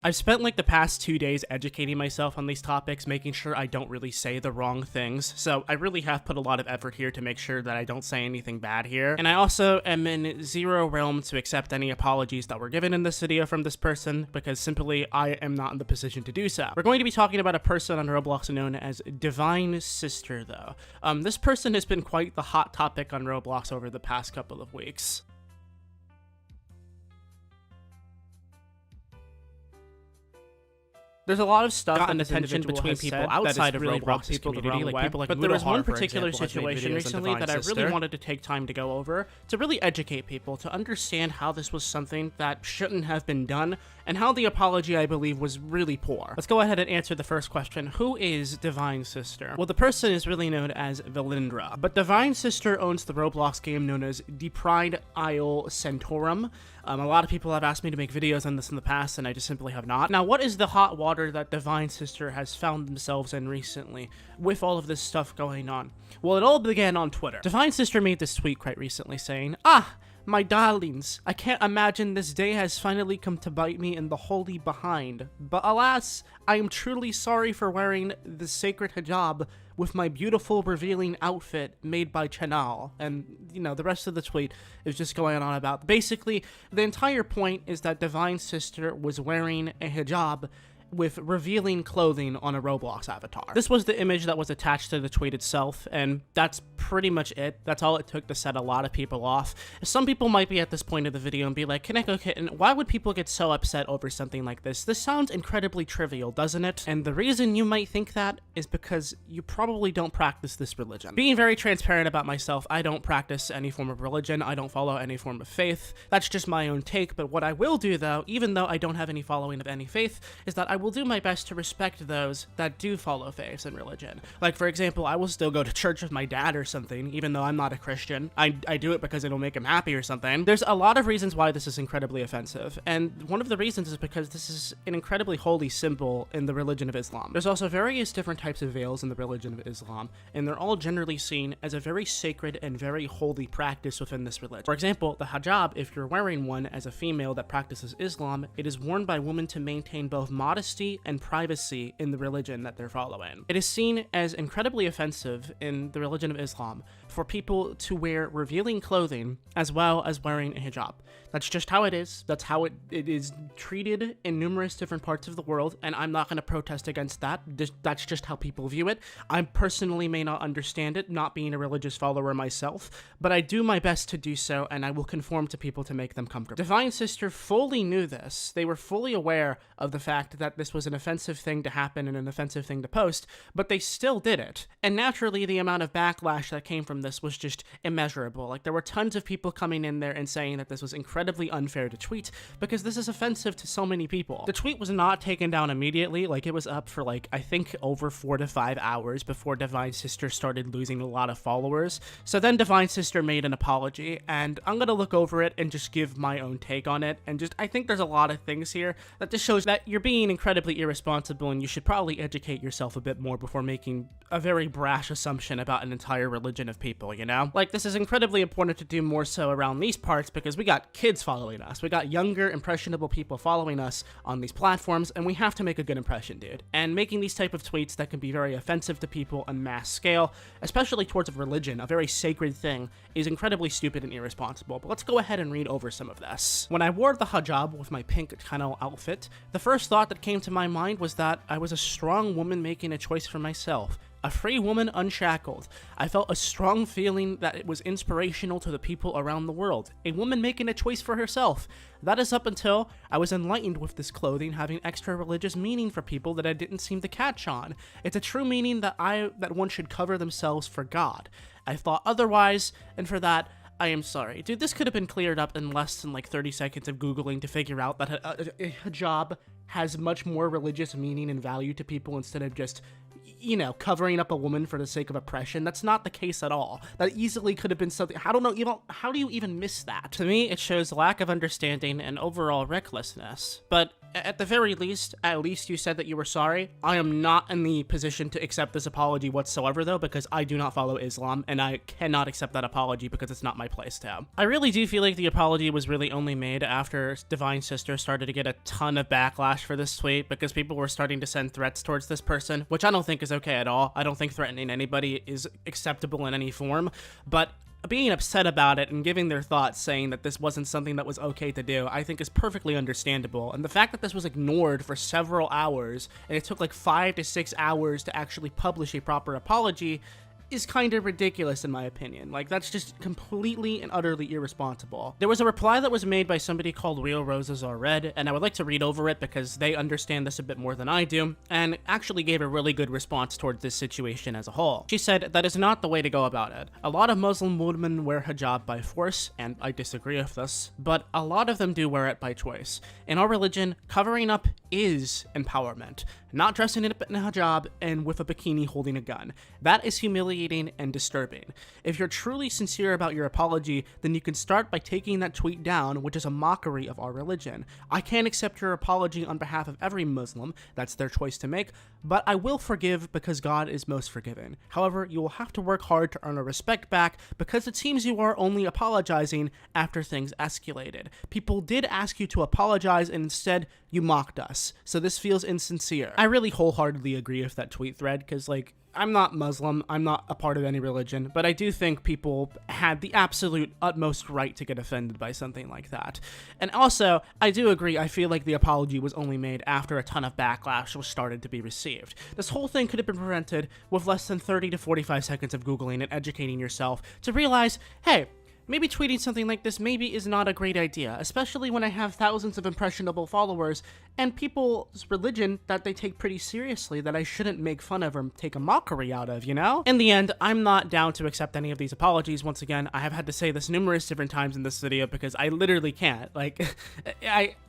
I've spent like the past 2 days educating myself on these topics, making sure I don't really say the wrong things, so I really have put a lot of effort here to make sure that I don't say anything bad here, and I also am in zero realm to accept any apologies that were given in this video from this person, because simply I am not in the position to do so. We're going to be talking about a person on Roblox known as Divine Sister, though. This person has been quite the hot topic on Roblox over the past couple of weeks. There's a lot of stuff gotten attention between people outside of really Roblox people community, like people like but there was one particular situation recently that I really wanted to take time to go over to really educate people to understand how this was something that shouldn't have been done and how the apology, I believe, was really poor. Let's go ahead and answer the first question. Who is Divine Sister? Well, the person is really known as Valindra, but Divine Sister owns the Roblox game known as The Pride Isle Centaurum. A lot of people have asked me to make videos on this in the past, and I just simply have not. Now, what is the hot water that Divine Sister has found themselves in recently, with all of this stuff going on? Well, it all began on Twitter. Divine Sister made this tweet quite recently saying, my darlings, I can't imagine this day has finally come to bite me in the holy behind, but alas, I am truly sorry for wearing the sacred hijab with my beautiful revealing outfit made by Chanel. And, you know, the rest of the tweet is just going on about, basically, the entire point is that Divine Sister was wearing a hijab with revealing clothing on a Roblox avatar. This was the image that was attached to the tweet itself, and that's pretty much it. That's all it took to set a lot of people off. Some people might be at this point of the video and be like, Kaneko Kitten, why would people get so upset over something like this? This sounds incredibly trivial, doesn't it? And the reason you might think that is because you probably don't practice this religion. Being very transparent about myself, I don't practice any form of religion. I don't follow any form of faith. That's just my own take, but what I will do though, even though I don't have any following of any faith, is that I will do my best to respect those that do follow faiths and religion. Like, for example, I will still go to church with my dad or something, even though I'm not a Christian. I do it because it'll make him happy or something. There's a lot of reasons why this is incredibly offensive, and one of the reasons is because this is an incredibly holy symbol in the religion of Islam. There's also various different types of veils in the religion of Islam, and they're all generally seen as a very sacred and very holy practice within this religion. For example, the hijab, if you're wearing one as a female that practices Islam, it is worn by women to maintain both modesty and privacy in the religion that they're following. It is seen as incredibly offensive in the religion of Islam for people to wear revealing clothing as well as wearing a hijab. That's just how it is. That's how it is treated in numerous different parts of the world, and I'm not going to protest against that. That's just how people view it. I personally may not understand it, not being a religious follower myself, but I do my best to do so, and I will conform to people to make them comfortable. Divine Sister fully knew this. They were fully aware of the fact that this was an offensive thing to happen and an offensive thing to post, but they still did it. And naturally, the amount of backlash that came from this was just immeasurable. Like, there were tons of people coming in there and saying that this was incredibly unfair to tweet because this is offensive to so many people. The tweet was not taken down immediately. Like, it was up for like, I think over 4 to 5 hours before Divine Sister started losing a lot of followers. So then Divine Sister made an apology, and I'm gonna look over it and just give my own take on it. And just, I think there's a lot of things here that just shows that you're being incredibly irresponsible, and you should probably educate yourself a bit more before making a very brash assumption about an entire religion of people, you know? Like, this is incredibly important to do more so around these parts because we got kids following us. We got younger, impressionable people following us on these platforms, and we have to make a good impression, dude. And making these type of tweets that can be very offensive to people on mass scale, especially towards a religion, a very sacred thing, is incredibly stupid and irresponsible. But let's go ahead and read over some of this. When I wore the hijab with my pink Chanel outfit, the first thought that came to my mind was that I was a strong woman making a choice for myself. A free woman unshackled. I felt a strong feeling that it was inspirational to the people around the world. A woman making a choice for herself. That is up until I was enlightened with this clothing having extra religious meaning for people that I didn't seem to catch on. It's a true meaning that one should cover themselves for God. I thought otherwise, and for that, I am sorry. Dude, this could have been cleared up in less than like 30 seconds of Googling to figure out that a hijab has much more religious meaning and value to people instead of just, you know, covering up a woman for the sake of oppression. That's not the case at all. That easily could have been something. I don't know, how do you even miss that? To me, it shows lack of understanding and overall recklessness. But at the very least, at least you said that you were sorry. I am not in the position to accept this apology whatsoever, though, because I do not follow Islam, and I cannot accept that apology because it's not my place to. I really do feel like the apology was really only made after Divine Sister started to get a ton of backlash for this tweet, because people were starting to send threats towards this person, which I don't think is okay at all. I don't think threatening anybody is acceptable in any form, but being upset about it and giving their thoughts saying that this wasn't something that was okay to do, I think is perfectly understandable. And the fact that this was ignored for several hours, and it took like 5 to 6 hours to actually publish a proper apology, is kind of ridiculous in my opinion. Like, that's just completely and utterly irresponsible. There was a reply that was made by somebody called Real Roses Are Red, and I would like to read over it because they understand this a bit more than I do, and actually gave a really good response towards this situation as a whole. She said, "That is not the way to go about it. A lot of Muslim women wear hijab by force, and I disagree with this, but a lot of them do wear it by choice. In our religion, covering up is empowerment, not dressing it in a hijab and with a bikini holding a gun. That is humiliating and disturbing. If you're truly sincere about your apology, then you can start by taking that tweet down, which is a mockery of our religion. I can't accept your apology on behalf of every Muslim, that's their choice to make, but I will forgive because God is most forgiving. However, you will have to work hard to earn a respect back because it seems you are only apologizing after things escalated. People did ask you to apologize and instead you mocked us, so this feels insincere." I really wholeheartedly agree with that tweet thread because, like, I'm not Muslim, I'm not a part of any religion, but I do think people had the absolute utmost right to get offended by something like that. And also, I do agree, I feel like the apology was only made after a ton of backlash was started to be received. This whole thing could have been prevented with less than 30 to 45 seconds of Googling and educating yourself to realize, hey, maybe tweeting something like this maybe is not a great idea, especially when I have thousands of impressionable followers and people's religion that they take pretty seriously that I shouldn't make fun of or take a mockery out of, you know? In the end, I'm not down to accept any of these apologies. Once again, I have had to say this numerous different times in this video because I literally can't. Like,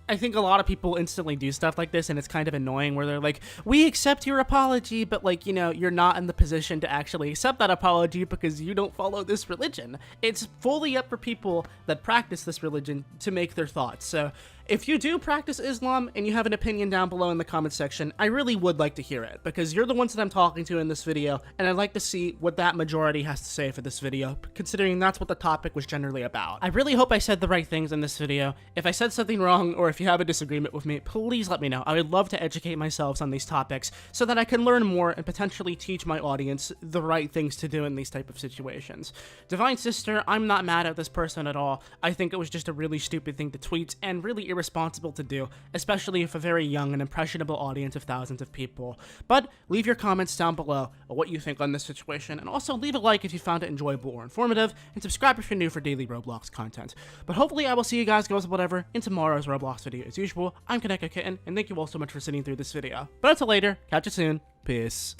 I think a lot of people instantly do stuff like this, and it's kind of annoying where they're like, we accept your apology, but, like, you know, you're not in the position to actually accept that apology because you don't follow this religion. It's fully up for people that practice this religion to make their thoughts. So if you do practice Islam and you have an opinion down below in the comment section, I really would like to hear it because you're the ones that I'm talking to in this video, and I'd like to see what that majority has to say for this video, considering that's what the topic was generally about. I really hope I said the right things in this video. If I said something wrong or if you have a disagreement with me, please let me know. I would love to educate myself on these topics so that I can learn more and potentially teach my audience the right things to do in these type of situations. Divine Sister, I'm not mad at this person at all. I think it was just a really stupid thing to tweet and really irresponsible to do, especially with a very young and impressionable audience of thousands of people. But leave your comments down below on what you think on this situation, and also leave a like if you found it enjoyable or informative, and subscribe if you're new for daily Roblox content. But hopefully I will see you guys, girls, whatever, in tomorrow's Roblox video as usual. I'm Kaneko Kitten, and thank you all so much for sitting through this video. But until later, catch you soon. Peace.